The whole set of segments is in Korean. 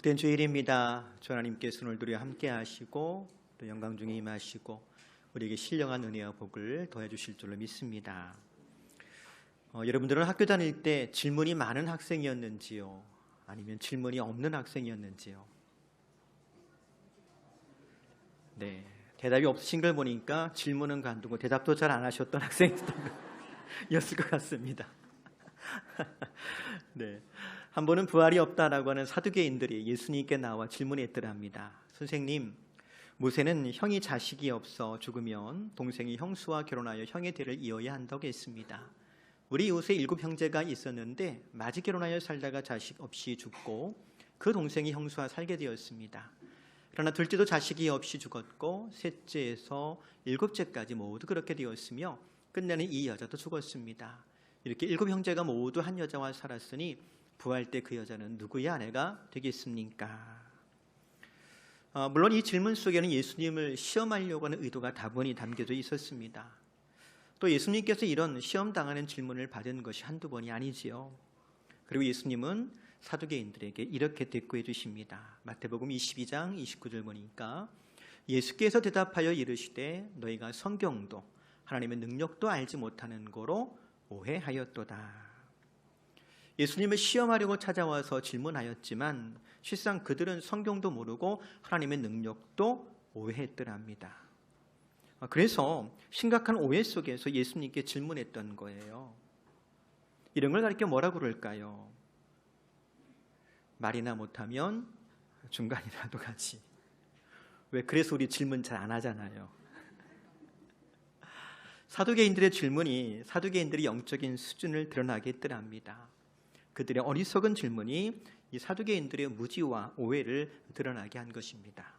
복된 주일입니다. 주 하나님께서 오늘도 우리와 함께 하시고 또 영광 중에 임하시고 우리에게 신령한 은혜와 복을 더해 주실 줄로 믿습니다. 여러분들은 학교 다닐 때 질문이 많은 학생이었는지요? 아니면 질문이 없는 학생이었는지요? 네, 대답이 없으신 걸 보니까 질문은 관두고 대답도 잘 안 하셨던 학생이었을 것 같습니다. 네, 한 번은 부활이 없다라고 하는 사두개인들이 예수님께 나와 질문했더랍니다. 선생님, 모세는 형이 자식이 없어 죽으면 동생이 형수와 결혼하여 형의 대를 이어야 한다고 했습니다. 우리 이웃에 7 형제가 있었는데 마지 결혼하여 살다가 자식 없이 죽고 그 동생이 형수와 살게 되었습니다. 그러나 둘째도 자식이 없이 죽었고 셋째에서 7째까지 모두 그렇게 되었으며 끝내는 이 여자도 죽었습니다. 이렇게 7 형제가 모두 한 여자와 살았으니 부활 때 그 여자는 누구의 아내가 되겠습니까? 물론 이 질문 속에는 예수님을 시험하려고 하는 의도가 다분히 담겨져 있었습니다. 또 예수님께서 이런 시험당하는 질문을 받은 것이 한두 번이 아니지요. 그리고 예수님은 사두개인들에게 이렇게 대꾸해 주십니다. 마태복음 22장 29절 보니까 예수께서 대답하여 이르시되 너희가 성경도 하나님의 능력도 알지 못하는 거로 오해하였도다. 예수님을 시험하려고 찾아와서 질문하였지만 실상 그들은 성경도 모르고 하나님의 능력도 오해했더랍니다. 그래서 심각한 오해 속에서 예수님께 질문했던 거예요. 이런 걸 가르쳐 뭐라고 그럴까요? 말이나 못하면 중간이라도 가지. 왜 그래서 우리 질문 잘 안 하잖아요. 사두개인들의 질문이 사두개인들의 영적인 수준을 드러나게 했더랍니다. 그들의 어리석은 질문이 이 사두개인들의 무지와 오해를 드러나게 한 것입니다.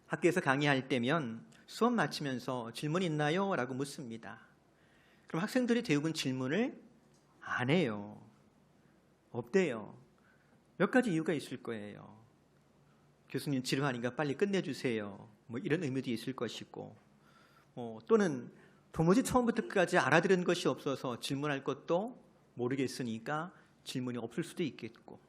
학교에서 강의할 때면 수업 마치면서 질문 있나요? 라고 묻습니다. 그럼 학생들이 대부분 질문을 안 해요. 없대요. 몇 가지 이유가 있을 거예요. 교수님 지루하니까 빨리 끝내주세요. 이런 의미도 있을 것이고, 또는 도무지 처음부터 끝까지 알아들은 것이 없어서 질문할 것도 모르겠으니까 질문이 없을 수도 있겠고,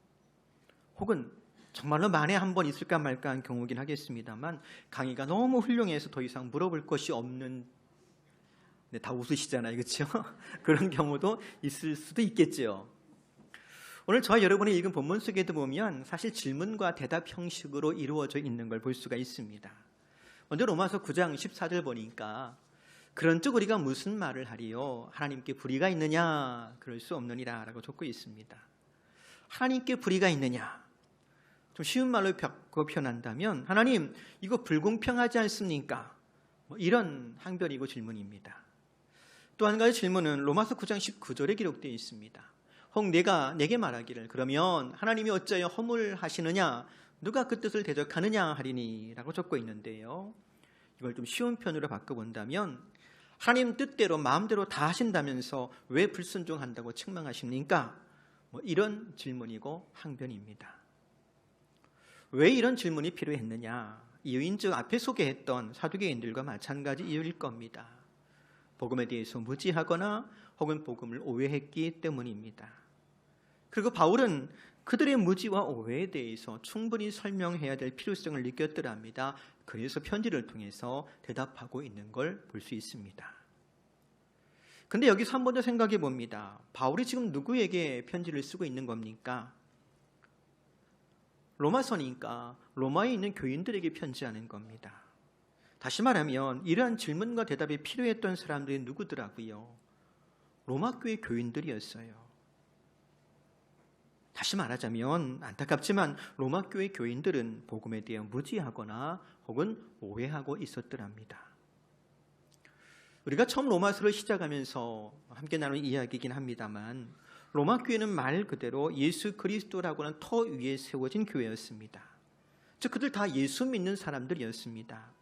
혹은 정말로 만에 한 번 있을까 말까 한 경우긴 하겠습니다만 강의가 너무 훌륭해서 더 이상 물어볼 것이 없는, 네, 다 웃으시잖아요, 그렇죠? 그런 경우도 있을 수도 있겠죠. 오늘 저와 여러분이 읽은 본문 속에도 보면 사실 질문과 대답 형식으로 이루어져 있는 걸 볼 수가 있습니다. 먼저 로마서 9장 14절 보니까 그런즉 우리가 무슨 말을 하리요? 하나님께 불의가 있느냐? 그럴 수 없느니라 라고 적고 있습니다. 하나님께 불의가 있느냐? 좀 쉬운 말로 표현한다면 하나님, 이거 불공평하지 않습니까? 이런 항변이고 질문입니다. 또 한 가지 질문은 로마서 9장 19절에 기록되어 있습니다. 혹 내가 내게 말하기를 그러면 하나님이 어찌하여 허물하시느냐? 누가 그 뜻을 대적하느냐 하리니? 라고 적고 있는데요. 이걸 좀 쉬운 편으로 바꿔본다면 하나님 뜻대로 마음대로 다 하신다면서 왜 불순종한다고 책망하십니까? 이런 질문이고 항변입니다. 왜 이런 질문이 필요했느냐? 이유인 즉 앞에 소개했던 사두개인들과 마찬가지 이유일 겁니다. 복음에 대해서 무지하거나 혹은 복음을 오해했기 때문입니다. 그리고 바울은 그들의 무지와 오해에 대해서 충분히 설명해야 될 필요성을 느꼈더랍니다. 그래서 편지를 통해서 대답하고 있는 걸 볼 수 있습니다. 근데 여기서 한 번 더 생각해 봅니다. 바울이 지금 누구에게 편지를 쓰고 있는 겁니까? 로마서니까 로마에 있는 교인들에게 편지하는 겁니다. 다시 말하면 이러한 질문과 대답이 필요했던 사람들이 누구더라고요? 로마 교회 교인들이었어요. 다시 말하자면 안타깝지만 로마 교회 교인들은 복음에 대해 무지하거나 혹은 오해하고 있었더랍니다. 우리가 처음 로마서를 시작하면서 함께 나눈 이야기이긴 합니다만 로마 교회는 말 그대로 예수 그리스도라고 하는 터 위에 세워진 교회였습니다. 즉 그들 다 예수 믿는 사람들이었습니다.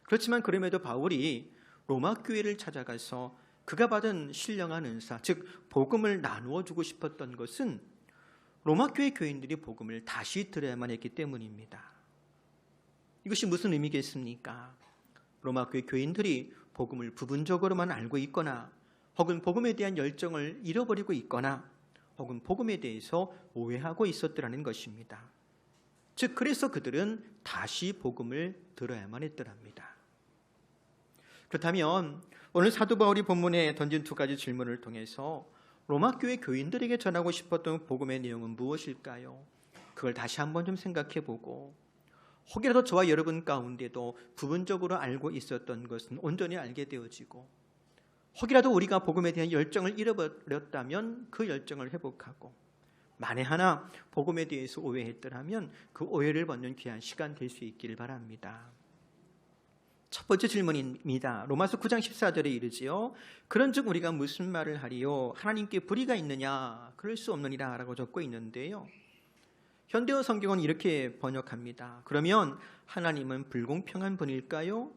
그렇지만 그럼에도 바울이 로마 교회를 찾아가서 그가 받은 신령한 은사, 즉 복음을 나누어 주고 싶었던 것은 로마 교회 교인들이 복음을 다시 들어야만 했기 때문입니다. 이것이 무슨 의미겠습니까? 로마 교회 교인들이 복음을 부분적으로만 알고 있거나 혹은 복음에 대한 열정을 잃어버리고 있거나 혹은 복음에 대해서 오해하고 있었더라는 것입니다. 즉 그래서 그들은 다시 복음을 들어야만 했더랍니다. 그렇다면 오늘 사도 바울이 본문에 던진 두 가지 질문을 통해서 로마 교회 교인들에게 전하고 싶었던 복음의 내용은 무엇일까요? 그걸 다시 한번 좀 생각해 보고, 혹이라도 저와 여러분 가운데도 부분적으로 알고 있었던 것은 온전히 알게 되어지고, 혹이라도 우리가 복음에 대한 열정을 잃어버렸다면 그 열정을 회복하고, 만에 하나 복음에 대해서 오해했더라면 그 오해를 벗는 귀한 시간 될 수 있기를 바랍니다. 첫 번째 질문입니다. 로마서 9장 14절에 이르지요. 그런즉 우리가 무슨 말을 하리요? 하나님께 불의가 있느냐? 그럴 수 없느니라 라고 적고 있는데요. 현대어 성경은 이렇게 번역합니다. 그러면 하나님은 불공평한 분일까요?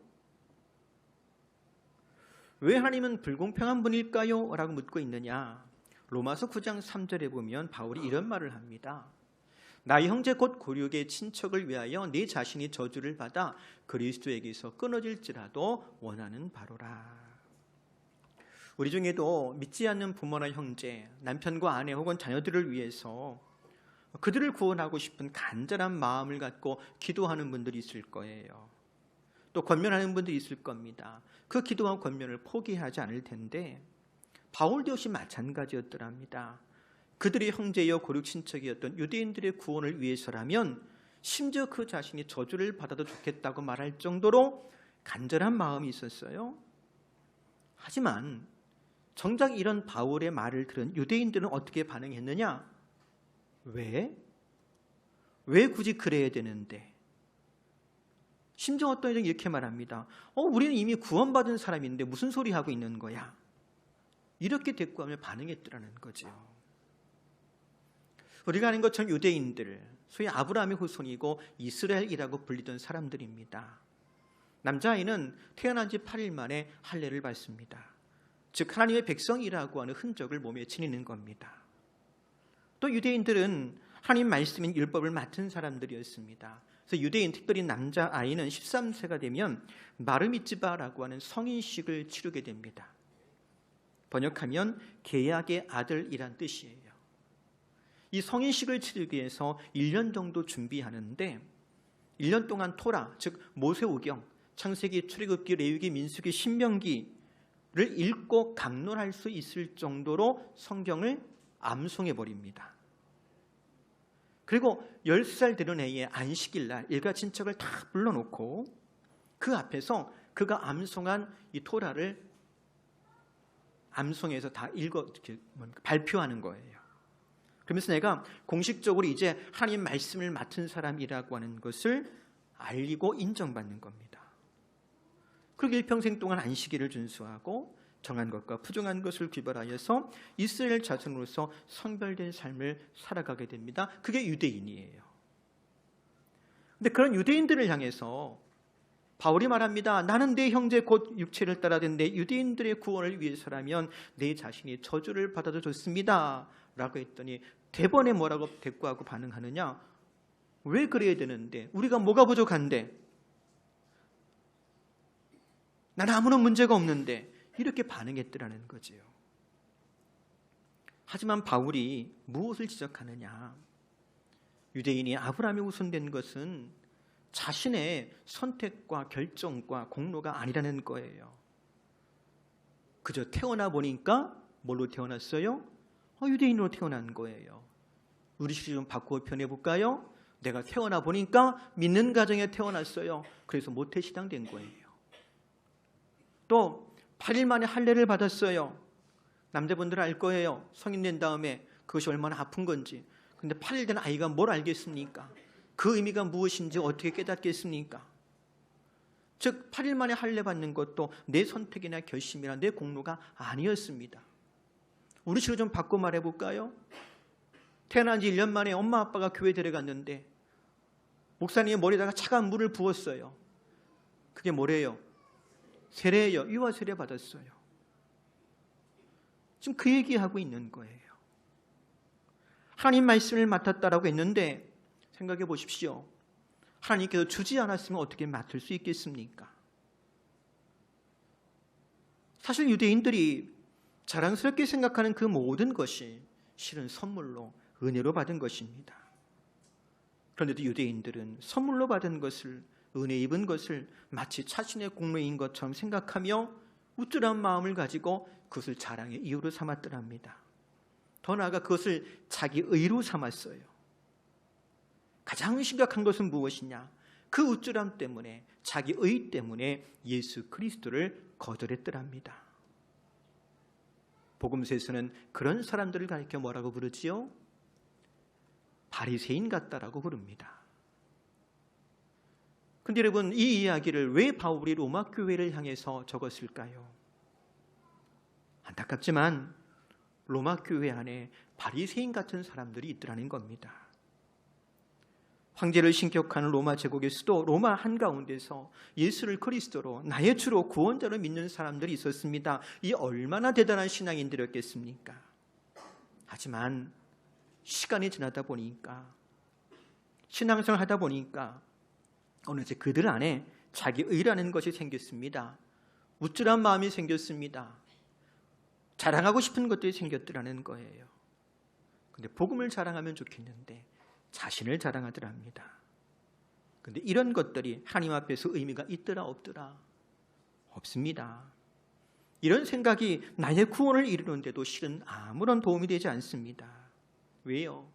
왜 하나님은 불공평한 분일까요? 라고 묻고 있느냐? 로마서 9장 3절에 보면 바울이 이런 말을 합니다. 나의 형제 곧 고륙의 친척을 위하여 네 자신이 저주를 받아 그리스도에게서 끊어질지라도 원하는 바로라. 우리 중에도 믿지 않는 부모나 형제, 남편과 아내 혹은 자녀들을 위해서 그들을 구원하고 싶은 간절한 마음을 갖고 기도하는 분들이 있을 거예요. 또 권면하는 분들이 있을 겁니다. 그 기도와 권면을 포기하지 않을 텐데 바울도 역시 마찬가지였더랍니다. 그들의 형제여 고륙 친척이었던 유대인들의 구원을 위해서라면 심지어 그 자신이 저주를 받아도 좋겠다고 말할 정도로 간절한 마음이 있었어요. 하지만 정작 이런 바울의 말을 들은 유대인들은 어떻게 반응했느냐? 왜? 왜 굳이 그래야 되는데? 심지어 어떤 이들은 이렇게 말합니다. 우리는 이미 구원받은 사람인데 무슨 소리 하고 있는 거야? 이렇게 대꾸하며 반응했더라는 거죠. 우리가 아는 것처럼 유대인들, 소위 아브라함의 후손이고 이스라엘이라고 불리던 사람들입니다. 남자아이는 태어난 지 8일 만에 할례를 받습니다. 즉 하나님의 백성이라고 하는 흔적을 몸에 지니는 겁니다. 또 유대인들은 하나님 말씀인 율법을 맡은 사람들이었습니다. 그래서 유대인 특별히 남자아이는 13세가 되면 마르미츠바라고 하는 성인식을 치르게 됩니다. 번역하면 계약의 아들이란 뜻이에요. 이 성인식을 치르기 위해서 1년 정도 준비하는데 1년 동안 토라, 즉 모세오경, 창세기, 출애굽기, 레위기, 민수기, 신명기를 읽고 강론할 수 있을 정도로 성경을 암송해버립니다. 그리고 10살 되는 해에 안식일날 일가 친척을 다 불러놓고 그 앞에서 그가 암송한 이 토라를 암송해서 다 발표하는 거예요. 그러면서 내가 공식적으로 이제 하나님 말씀을 맡은 사람이라고 하는 것을 알리고 인정받는 겁니다. 그리고 일평생 동안 안식일을 준수하고 정한 것과 부정한 것을 구별하여서 이스라엘 자손으로서 성별된 삶을 살아가게 됩니다. 그게 유대인이에요. 근데 그런 유대인들을 향해서 바울이 말합니다. 나는 내 형제 곧 육체를 따라든 내 유대인들의 구원을 위해서라면 내 자신이 저주를 받아도 좋습니다. 라고 했더니 대번에 뭐라고 대꾸하고 반응하느냐? 왜 그래야 되는데? 우리가 뭐가 부족한데? 나는 아무런 문제가 없는데? 이렇게 반응했더라는 거지요. 하지만 바울이 무엇을 지적하느냐? 유대인이 아브라함이 우선된 것은 자신의 선택과 결정과 공로가 아니라는 거예요. 그저 태어나 보니까 뭘로 태어났어요? 유대인으로 태어난 거예요. 우리 시리 좀 바꾸어 표현해볼까요? 내가 태어나 보니까 믿는 가정에 태어났어요. 그래서 모태신앙된 거예요. 또 8일 만에 할례를 받았어요. 남자분들은 알 거예요. 성인 된 다음에 그것이 얼마나 아픈 건지. 근데 8일 된 아이가 뭘 알겠습니까? 그 의미가 무엇인지 어떻게 깨닫겠습니까? 즉 8일 만에 할례 받는 것도 내 선택이나 결심이나 내 공로가 아니었습니다. 우리 식으로 좀 바꿔 말해볼까요? 태어난 지 1년 만에 엄마 아빠가 교회 데려갔는데 목사님의 머리에다가 차가운 물을 부었어요. 그게 뭐래요? 세례예요. 유아 세례 받았어요. 지금 그 얘기하고 있는 거예요. 하나님 말씀을 맡았다라고 했는데 생각해 보십시오. 하나님께서 주지 않았으면 어떻게 맡을 수 있겠습니까? 사실 유대인들이 자랑스럽게 생각하는 그 모든 것이 실은 선물로 은혜로 받은 것입니다. 그런데도 유대인들은 선물로 받은 것을, 은혜 입은 것을 마치 자신의 공로인 것처럼 생각하며 우쭐한 마음을 가지고 그것을 자랑의 이유로 삼았더랍니다. 더 나아가 그것을 자기 의로 삼았어요. 가장 심각한 것은 무엇이냐? 그 우쭐함 때문에, 자기 의 때문에 예수 그리스도를 거절했더랍니다. 복음서에서는 그런 사람들을 가리켜 뭐라고 부르지요? 바리새인 같다라고 부릅니다. 근데 여러분, 이 이야기를 왜 바울이 로마 교회를 향해서 적었을까요? 안타깝지만 로마 교회 안에 바리새인 같은 사람들이 있더라는 겁니다. 황제를 신격하는 로마 제국의 수도 로마 한가운데서 예수를 그리스도로, 나의 주로, 구원자로 믿는 사람들이 있었습니다. 이 얼마나 대단한 신앙인들이었겠습니까? 하지만 시간이 지나다 보니까, 신앙생활 하다 보니까 어느새 그들 안에 자기 의라는 것이 생겼습니다. 우쭐한 마음이 생겼습니다. 자랑하고 싶은 것들이 생겼더라는 거예요. 근데 복음을 자랑하면 좋겠는데 자신을 자랑하더랍니다. 근데 이런 것들이 하나님 앞에서 의미가 있더라 없더라? 없습니다. 이런 생각이 나의 구원을 이루는데도 실은 아무런 도움이 되지 않습니다. 왜요?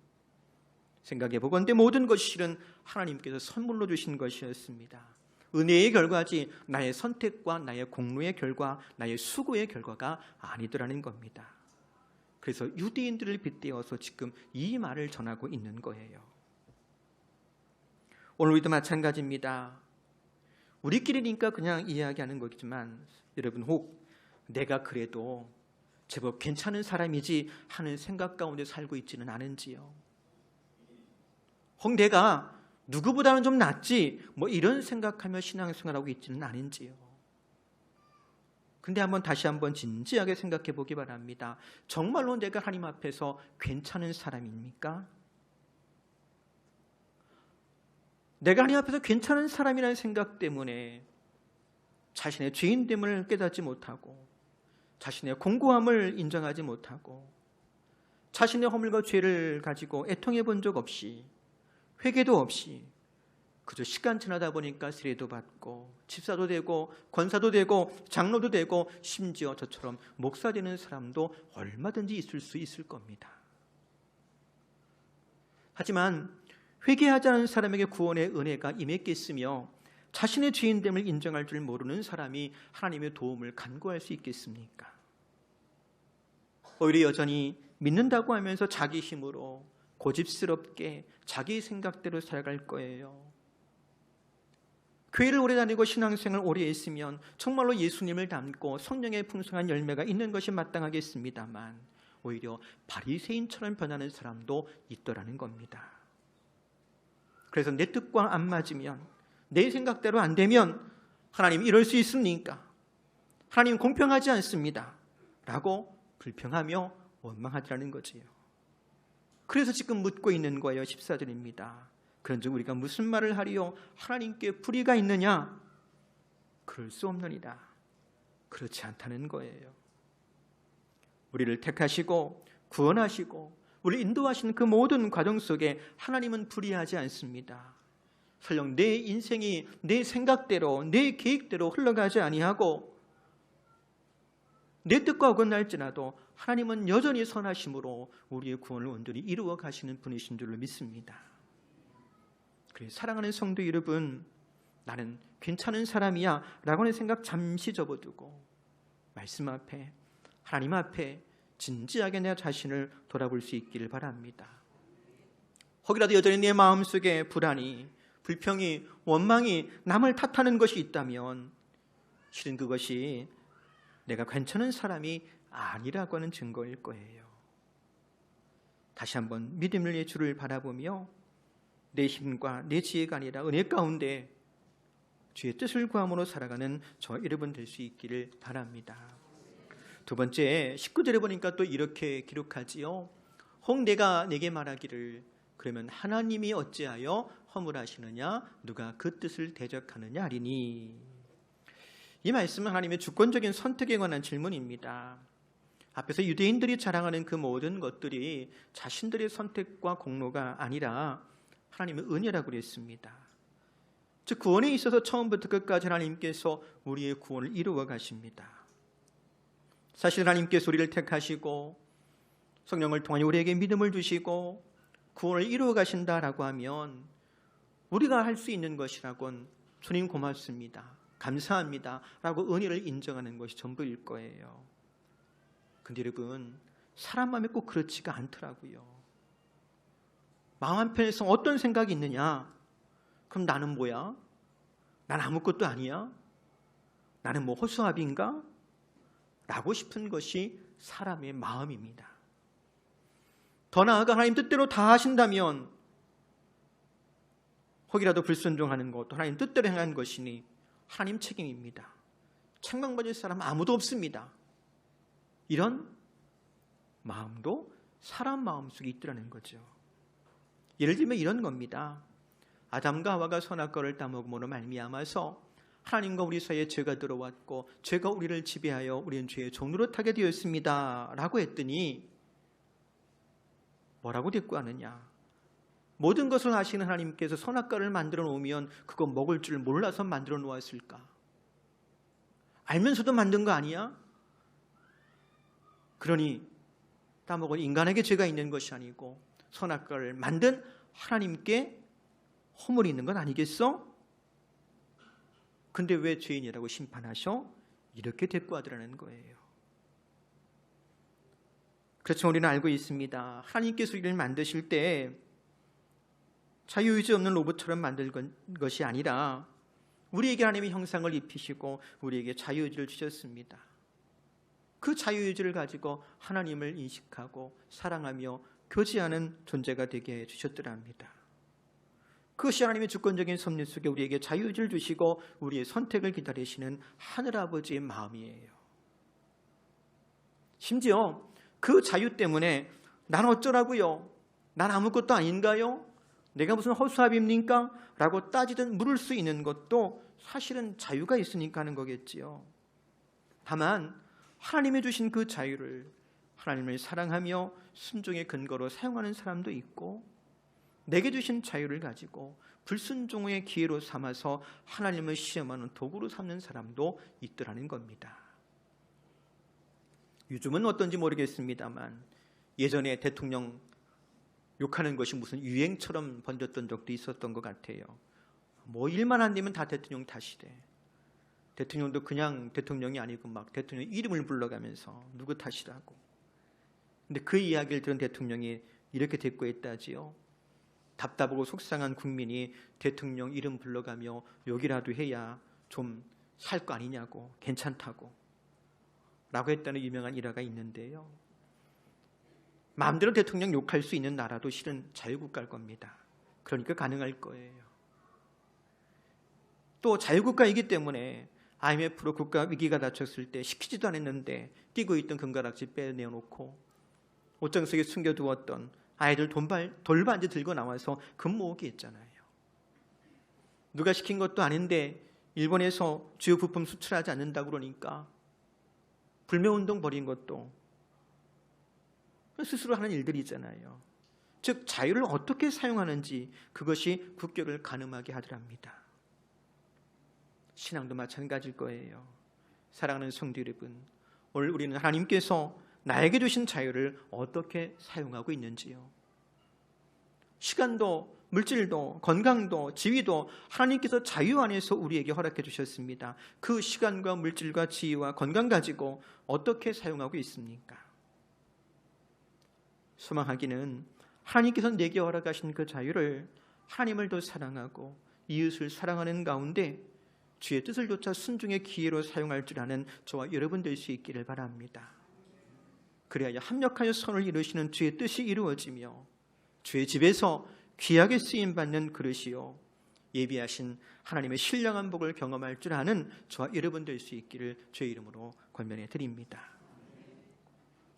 생각해 보건대 모든 것이 실은 하나님께서 선물로 주신 것이었습니다. 은혜의 결과지 나의 선택과 나의 공로의 결과, 나의 수고의 결과가 아니더라는 겁니다. 그래서 유대인들을 빗대어서 지금 이 말을 전하고 있는 거예요. 오늘 우리도 마찬가지입니다. 우리끼리니까 그냥 이야기하는 거지만 여러분, 혹 내가 그래도 제법 괜찮은 사람이지 하는 생각 가운데 살고 있지는 않은지요? 혹 내가 누구보다는 좀 낫지 뭐 이런 생각하며 신앙생활하고 있지는 않은지요? 근데 다시 한번 진지하게 생각해 보기 바랍니다. 정말로 내가 하나님 앞에서 괜찮은 사람입니까? 내가 하나님 앞에서 괜찮은 사람이라는 생각 때문에 자신의 죄인됨을 깨닫지 못하고, 자신의 공고함을 인정하지 못하고, 자신의 허물과 죄를 가지고 애통해 본 적 없이, 회개도 없이 그저 시간 지나다 보니까 세례도 받고 집사도 되고 권사도 되고 장로도 되고 심지어 저처럼 목사 되는 사람도 얼마든지 있을 수 있을 겁니다. 하지만 회개하지 않은 사람에게 구원의 은혜가 임했겠으며 자신의 죄인됨을 인정할 줄 모르는 사람이 하나님의 도움을 간구할 수 있겠습니까? 오히려 여전히 믿는다고 하면서 자기 힘으로 고집스럽게 자기 생각대로 살아갈 거예요. 교회를 오래 다니고 신앙생활을 오래 했으면 정말로 예수님을 닮고 성령의 풍성한 열매가 있는 것이 마땅하겠습니다만 오히려 바리새인처럼 변하는 사람도 있더라는 겁니다. 그래서 내 뜻과 안 맞으면, 내 생각대로 안 되면 하나님 이럴 수 있습니까? 하나님 공평하지 않습니다 라고 불평하며 원망하더라는 거지요. 그래서 지금 묻고 있는 거예요. 14절입니다. 그런즉 우리가 무슨 말을 하리요? 하나님께 불의가 있느냐? 그럴 수 없느니라. 그렇지 않다는 거예요. 우리를 택하시고 구원하시고 우리 인도하신 그 모든 과정 속에 하나님은 불의하지 않습니다. 설령 내 인생이 내 생각대로, 내 계획대로 흘러가지 아니하고 내 뜻과 어긋날지라도 하나님은 여전히 선하심으로 우리의 구원을 온전히 이루어 가시는 분이신 줄로 믿습니다. 그래서 사랑하는 성도 여러분, 나는 괜찮은 사람이야 라고 하는 생각 잠시 접어두고 말씀 앞에, 하나님 앞에 진지하게 내 자신을 돌아볼 수 있기를 바랍니다. 혹이라도 여전히 내 마음속에 불안이, 불평이, 원망이, 남을 탓하는 것이 있다면 실은 그것이 내가 괜찮은 사람이 아니라고 하는 증거일 거예요. 다시 한번 믿음의 주를 바라보며 내 힘과 내 지혜가 아니라 은혜 가운데 주의 뜻을 구함으로 살아가는 저 여러분 될 수 있기를 바랍니다. 두 번째, 19절에 보니까 또 이렇게 기록하지요. 혹 내가 내게 말하기를 그러면 하나님이 어찌하여 허물하시느냐? 누가 그 뜻을 대적하느냐 하리니. 이 말씀은 하나님의 주권적인 선택에 관한 질문입니다. 앞에서 유대인들이 자랑하는 그 모든 것들이 자신들의 선택과 공로가 아니라 하나님의 은혜라고 그랬습니다. 즉 구원에 있어서 처음부터 끝까지 하나님께서 우리의 구원을 이루어 가십니다. 사실 하나님께서 우리를 택하시고 성령을 통해 우리에게 믿음을 주시고 구원을 이루어 가신다라고 하면 우리가 할 수 있는 것이라곤 주님 고맙습니다, 감사합니다 라고 은혜를 인정하는 것이 전부일 거예요. 근데 여러분, 사람 마음에 꼭 그렇지가 않더라고요. 마음 한편에서 어떤 생각이 있느냐? 그럼 나는 뭐야? 난 아무것도 아니야? 나는 뭐 허수아비인가? 라고 싶은 것이 사람의 마음입니다. 더 나아가 하나님 뜻대로 다 하신다면 혹이라도 불순종하는 것도 하나님 뜻대로 행한 것이니 하나님 책임입니다. 책망받을 사람 아무도 없습니다. 이런 마음도 사람 마음속에 있더라는 거죠. 예를 들면 이런 겁니다. 아담과 하와가 선악과를 따먹음으로 말미암아서 하나님과 우리 사이에 죄가 들어왔고 죄가 우리를 지배하여 우리는 죄의 종로로 타게 되었습니다 라고 했더니 뭐라고 대꾸하느냐? 모든 것을 아시는 하나님께서 선악과를 만들어 놓으면 그거 먹을 줄 몰라서 만들어 놓았을까? 알면서도 만든 거 아니야? 그러니 따먹은 인간에게 죄가 있는 것이 아니고 선악과를 만든 하나님께 허물이 있는 건 아니겠어? 근데 왜 죄인이라고 심판하셔? 이렇게 대꾸하더라는 거예요. 그렇지만 우리는 알고 있습니다. 하나님께서 우리를 만드실 때 자유의지 없는 로봇처럼 만든 것이 아니라 우리에게 하나님의 형상을 입히시고 우리에게 자유의지를 주셨습니다. 그 자유의지를 가지고 하나님을 인식하고 사랑하며 교제하는 존재가 되게 해주셨더랍니다. 그것이 하나님의 주권적인 섭리 속에 우리에게 자유의지를 주시고 우리의 선택을 기다리시는 하늘아버지의 마음이에요. 심지어 그 자유 때문에 난 어쩌라고요? 난 아무것도 아닌가요? 내가 무슨 허수아비입니까? 라고 따지든 물을 수 있는 것도 사실은 자유가 있으니까 하는 거겠지요. 다만 하나님이 주신 그 자유를 하나님을 사랑하며 순종의 근거로 사용하는 사람도 있고 내게 주신 자유를 가지고 불순종의 기회로 삼아서 하나님을 시험하는 도구로 삼는 사람도 있더라는 겁니다. 요즘은 어떤지 모르겠습니다만 예전에 대통령 욕하는 것이 무슨 유행처럼 번졌던 적도 있었던 것 같아요. 뭐 일만 안 되면 다 대통령 탓이래. 대통령도 그냥 대통령이 아니고 막 대통령 이름을 불러가면서 누구 탓이라고. 근데 그 이야기를 들은 대통령이 이렇게 대꾸했다지요. 답답하고 속상한 국민이 대통령 이름 불러가며 욕이라도 해야 좀 살 거 아니냐고, 괜찮다고 라고 했다는 유명한 일화가 있는데요. 마음대로 대통령 욕할 수 있는 나라도 실은 자유국가일 겁니다. 그러니까 가능할 거예요. 또 자유국가이기 때문에 IMF로 국가 위기가 닥쳤을 때 시키지도 않았는데 끼고 있던 금가락지 빼내놓고 옷장 속에 숨겨두었던 아이들 돌반지 들고 나와서 금 모으기 했잖아요. 누가 시킨 것도 아닌데 일본에서 주요 부품 수출하지 않는다고 그러니까 불매운동 벌인 것도 스스로 하는 일들이잖아요. 즉 자유를 어떻게 사용하는지 그것이 국격을 가늠하게 하더랍니다. 신앙도 마찬가지일 거예요. 사랑하는 성도 여러분, 오늘 우리는 하나님께서 나에게 주신 자유를 어떻게 사용하고 있는지요. 시간도 물질도 건강도 지위도 하나님께서 자유 안에서 우리에게 허락해 주셨습니다. 그 시간과 물질과 지위와 건강 가지고 어떻게 사용하고 있습니까? 소망하기는 하나님께서 내게 허락하신 그 자유를 하나님을 더 사랑하고 이웃을 사랑하는 가운데 주의 뜻을 조차 순종의 기회로 사용할 줄 아는 저와 여러분 될 수 있기를 바랍니다. 그래야 합력하여 선을 이루시는 주의 뜻이 이루어지며 주의 집에서 귀하게 쓰임받는 그릇이요 예비하신 하나님의 신령한 복을 경험할 줄 아는 저와 여러분 될 수 있기를 주의 이름으로 권면해 드립니다.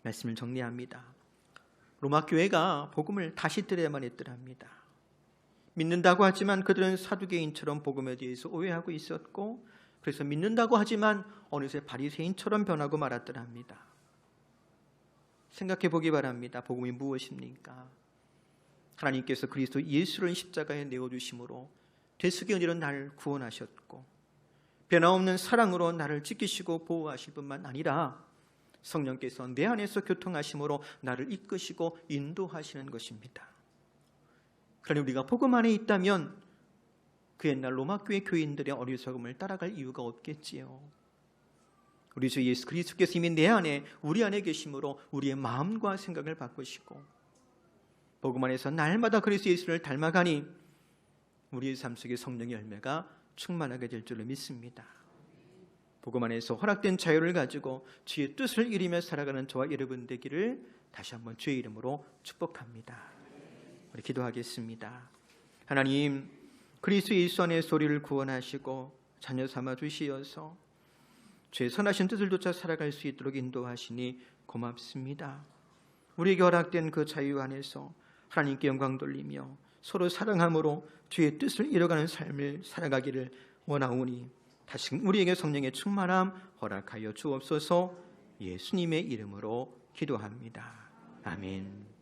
말씀을 정리합니다. 로마 교회가 복음을 다시 들어야만 했더랍니다. 믿는다고 하지만 그들은 사두개인처럼 복음에 대해서 오해하고 있었고 그래서 믿는다고 하지만 어느새 바리새인처럼 변하고 말았더랍니다. 생각해 보기 바랍니다. 복음이 무엇입니까? 하나님께서 그리스도 예수를 십자가에 내어주심으로 되스게 은혜로 나를 구원하셨고 변함없는 사랑으로 나를 지키시고 보호하실 뿐만 아니라 성령께서 내 안에서 교통하심으로 나를 이끄시고 인도하시는 것입니다. 그러니 우리가 복음 안에 있다면 그 옛날 로마교회 교인들의 어리석음을 따라갈 이유가 없겠지요. 우리 주 예수 그리스도께서 이미 내 안에 우리 안에 계심으로 우리의 마음과 생각을 바꾸시고 복음 안에서 날마다 그리스도 예수를 닮아가니 우리의 삶 속에 성령의 열매가 충만하게 될 줄로 믿습니다. 복음 안에서 허락된 자유를 가지고 주의 뜻을 이루며 살아가는 저와 여러분 되기를 다시 한번 주의 이름으로 축복합니다. 우리 기도하겠습니다. 하나님, 그리스도 예수 안에서 우리를 구원하시고 자녀 삼아 주시어서 주의 선하신 뜻을 쫓아 살아갈 수 있도록 인도하시니 고맙습니다. 우리에게 허락된 그 자유 안에서 하나님께 영광 돌리며 서로 사랑함으로 주의 뜻을 이뤄가는 삶을 살아가기를 원하오니 다시금 우리에게 성령의 충만함 허락하여 주옵소서. 예수님의 이름으로 기도합니다. 아멘.